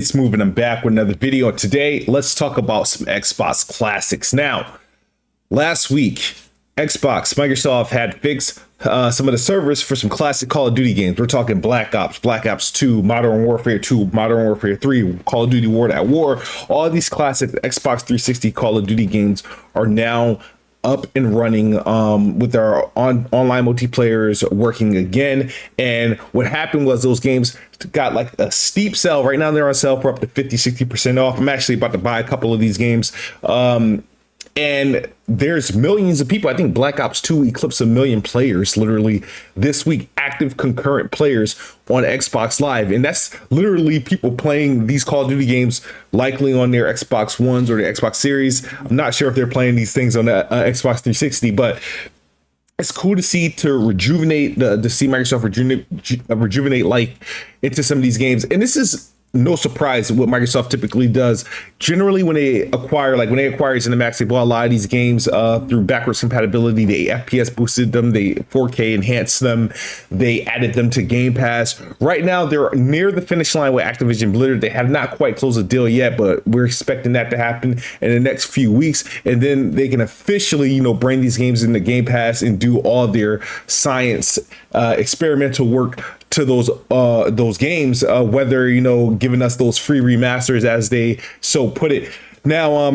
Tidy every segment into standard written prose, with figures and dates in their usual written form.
It's moving. I'm back with another video. Today, let's talk about some Xbox classics. Now, last week, Microsoft had fixed some of the servers for some classic Call of Duty games. We're talking Black Ops 2, Modern Warfare 2, Modern Warfare 3, Call of Duty World at War. All these classic Xbox 360 Call of Duty games are now up and running with our online multiplayers working again. And what happened was those games got like a steep sell. Right now they're on sale for up to 50-60% off. I'm actually about to buy a couple of these games. And there's millions of people. I think Black Ops 2 eclipsed 1 million players literally this week, active concurrent players on Xbox Live. And that's literally people playing these Call of Duty games likely on their Xbox Ones or the Xbox Series. I'm not sure if they're playing these things on the Xbox 360, but it's cool to see to see Microsoft rejuvenate life into some of these games. And this is no surprise what Microsoft typically does. Generally, when they acquire ZeniMax, they bought a lot of these games through backwards compatibility. They FPS boosted them, they 4K enhanced them, they added them to Game Pass. Right now, they're near the finish line with Activision Blizzard. They have not quite closed a deal yet, but we're expecting that to happen in the next few weeks. And then they can officially, bring these games into Game Pass and do all their science, experimental work to those games, whether giving us those free remasters as they so put it. Now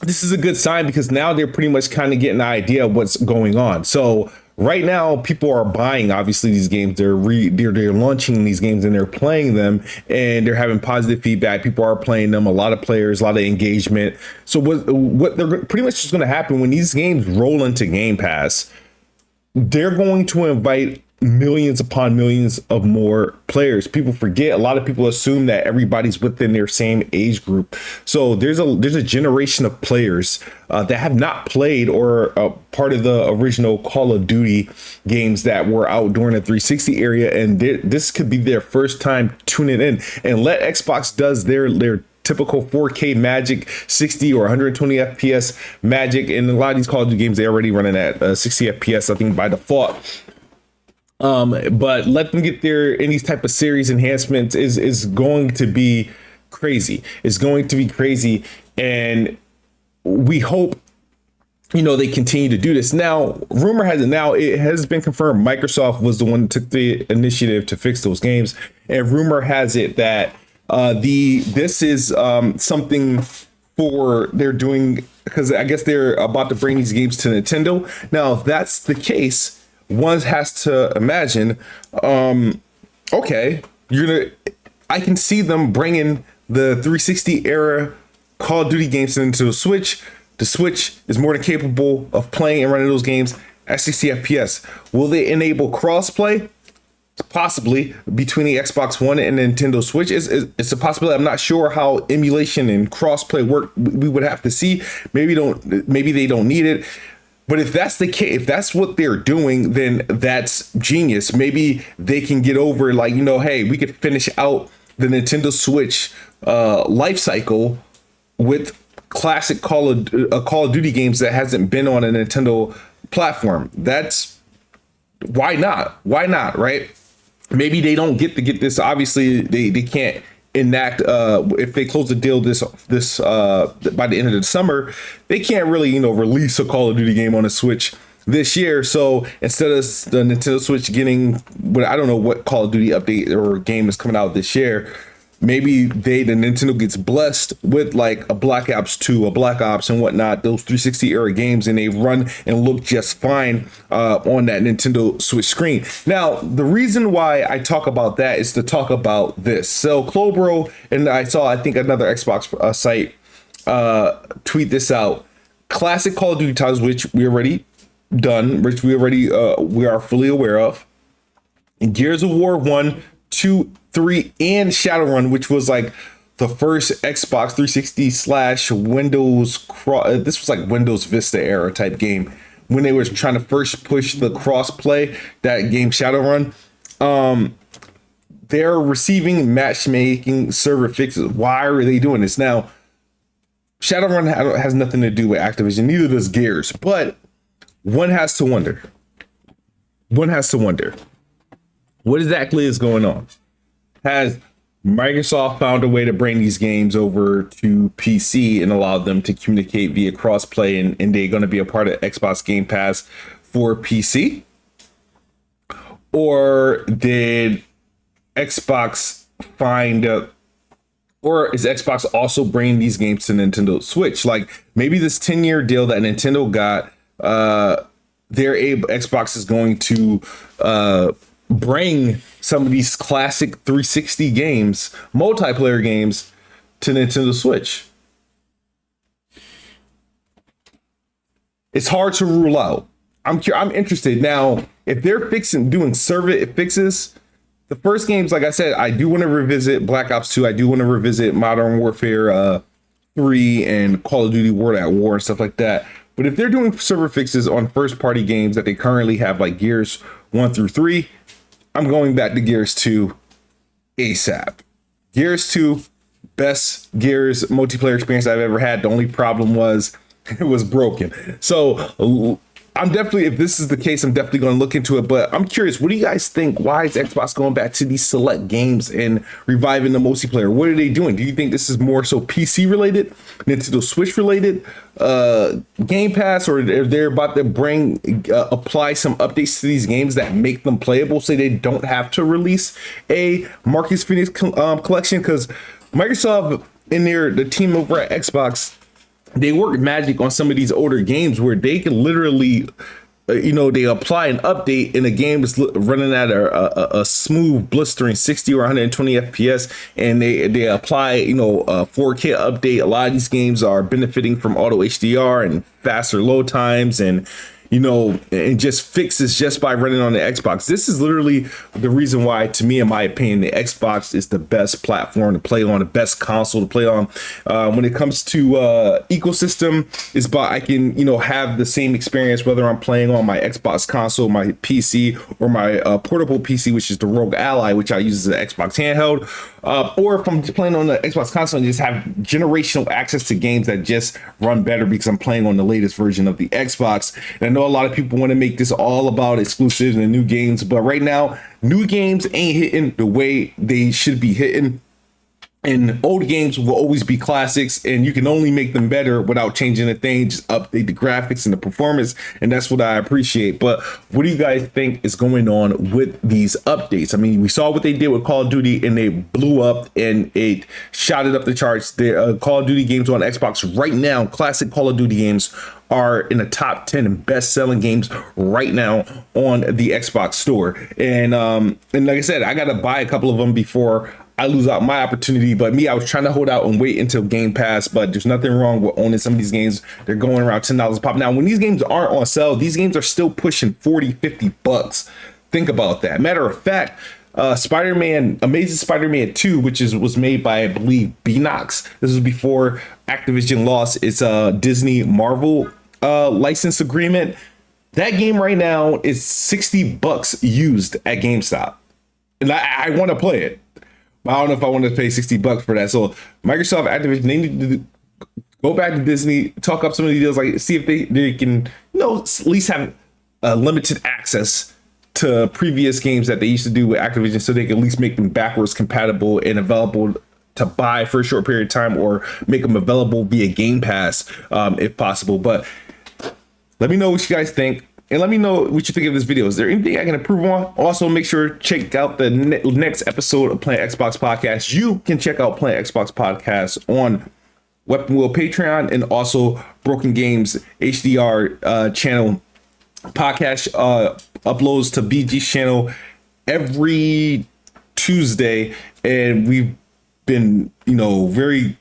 this is a good sign because now they're pretty much kind of getting an idea of what's going on. So right now people are buying obviously these games, they're launching these games and they're playing them and they're having positive feedback. People are playing them, a lot of players, a lot of engagement. So what they're pretty much just going to happen when these games roll into Game Pass, they're going to invite millions upon millions of more players. People forget, a lot of people assume that everybody's within their same age group. So there's a generation of players that have not played or part of the original Call of Duty games that were out during the 360 area, and this could be their first time tuning in. And let Xbox does their typical 4K magic, 60 or 120 FPS magic, and a lot of these Call of Duty games they already running at 60 FPS I think by default. But let them get any type of series enhancements is going to be crazy. It's going to be crazy. And we hope, they continue to do this. Now, it has been confirmed Microsoft was the one that took the initiative to fix those games. And rumor has it that this is something they're doing because I guess they're about to bring these games to Nintendo. Now, if that's the case, one has to imagine, okay, I can see them bringing the 360 era Call of Duty games into the Switch. The Switch is more than capable of playing and running those games at 60 FPS. Will they enable crossplay? Possibly between the Xbox One and Nintendo Switch. It's a possibility. I'm not sure how emulation and crossplay work. We would have to see. Maybe they don't need it. But if that's the case, if that's what they're doing, then that's genius. Maybe they can get over hey, we could finish out the Nintendo Switch life cycle with classic Call of Duty games that hasn't been on a Nintendo platform. That's why not? Why not? Right? Maybe they don't get this. Obviously, they can't enact if they close the deal this by the end of the summer, they can't really release a Call of Duty game on a Switch this year. So instead of the Nintendo Switch getting I don't know what Call of Duty update or game is coming out this year, maybe the Nintendo gets blessed with like a Black Ops 2, a Black Ops and whatnot, those 360 era games, and they run and look just fine on that Nintendo Switch screen. Now, the reason why I talk about that is to talk about this. So Clobro, and I think another Xbox site tweet this out. Classic Call of Duty titles, which we already done, which we are fully aware of. And Gears of War 1, 2, 3, and Shadowrun, which was like the first Xbox 360 / Windows this was like Windows Vista era type game when they were trying to first push the cross-play, that game Shadowrun. They're receiving matchmaking server fixes. Why are they doing this? Now, Shadowrun has nothing to do with Activision, neither does Gears, but one has to wonder what exactly is going on. Has Microsoft found a way to bring these games over to PC and allow them to communicate via crossplay, and they're going to be a part of Xbox Game Pass for PC? Or did Xbox find or is Xbox also bringing these games to Nintendo Switch? Like maybe this 10-year deal that Nintendo got, Xbox is going to bring some of these classic 360 games, multiplayer games, to Nintendo Switch. It's hard to rule out. I'm interested now. If they're doing server fixes, the first games, like I said, I do want to revisit Black Ops 2. I do want to revisit Modern Warfare 3 and Call of Duty World at War and stuff like that. But if they're doing server fixes on first party games that they currently have, like Gears 1 through 3, I'm going back to Gears 2 ASAP. Gears 2, best Gears multiplayer experience I've ever had. The only problem was it was broken. So I'm definitely, if this is the case, I'm definitely going to look into it. But I'm curious, what do you guys think? Why is Xbox going back to these select games and reviving the multiplayer? What are they doing? Do you think this is more so PC related, Nintendo Switch related, Game Pass, or they're about to apply some updates to these games that make them playable so they don't have to release a Marcus Phoenix collection? Because Microsoft and the team over at Xbox, they work magic on some of these older games where they can literally, they apply an update and the game is running at a smooth, blistering 60 or 120 FPS, and they apply, a 4K update. A lot of these games are benefiting from auto HDR and faster load times and and just fixes just by running on the Xbox. This is literally the reason why, to me, in my opinion, the Xbox is the best platform to play on, the best console to play on. When it comes to ecosystem, is by I can, have the same experience whether I'm playing on my Xbox console, my PC, or my portable PC, which is the Rogue Ally, which I use as an Xbox handheld, or if I'm playing on the Xbox console and just have generational access to games that just run better because I'm playing on the latest version of the Xbox. And I know a lot of people want to make this all about exclusives and new games, but right now, new games ain't hitting the way they should be hitting. And old games will always be classics, and you can only make them better without changing a thing. Just update the graphics and the performance, and that's what I appreciate. But what do you guys think is going on with these updates? I mean, we saw what they did with Call of Duty, and they blew up and it shot it up the charts. The Call of Duty games on Xbox right now, classic Call of Duty games, are in the top 10 best-selling games right now on the Xbox store. And like I said, I gotta buy a couple of them before I lose out my opportunity. But I was trying to hold out and wait until Game Pass, but there's nothing wrong with owning some of these games. They're going around $10 a pop. Now, when these games aren't on sale, these games are still pushing 40, 50 bucks. Think about that. Matter of fact, Amazing Spider-Man 2, which was made by, I believe, Beanox. This was before Activision lost its Disney Marvel license agreement. That game right now is 60 bucks used at GameStop. And I want to play it. I don't know if I want to pay 60 bucks for that. So Microsoft, Activision, they need to go back to Disney, talk up some of the deals, like see if they can, at least have limited access to previous games that they used to do with Activision, so they can at least make them backwards compatible and available to buy for a short period of time, or make them available via Game Pass if possible. But let me know what you guys think. And let me know what you think of this video. Is there anything I can improve on? Also, make sure to check out the next episode of Playing Xbox Podcast. You can check out Playing Xbox Podcast on Weapon Wheel Patreon, and also Broken Games HDR channel. Podcast uploads to BG's channel every Tuesday, and we've been, very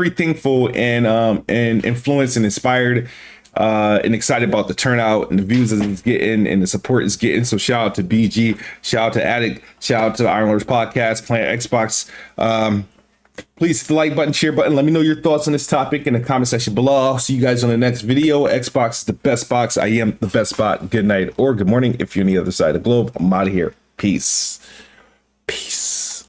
thankful and influenced and inspired and excited about the turnout and the views that it's getting and the support it's getting. So shout out to BG, shout out to Addict, shout out to the Iron Lords Podcast, Playing Xbox. Please hit the like button, share button. Let me know your thoughts on this topic in the comment section below. I'll see you guys on the next video. Xbox is the best box. I am the best spot. Good night or good morning if you're on the other side of the globe. I'm out of here. Peace. Peace.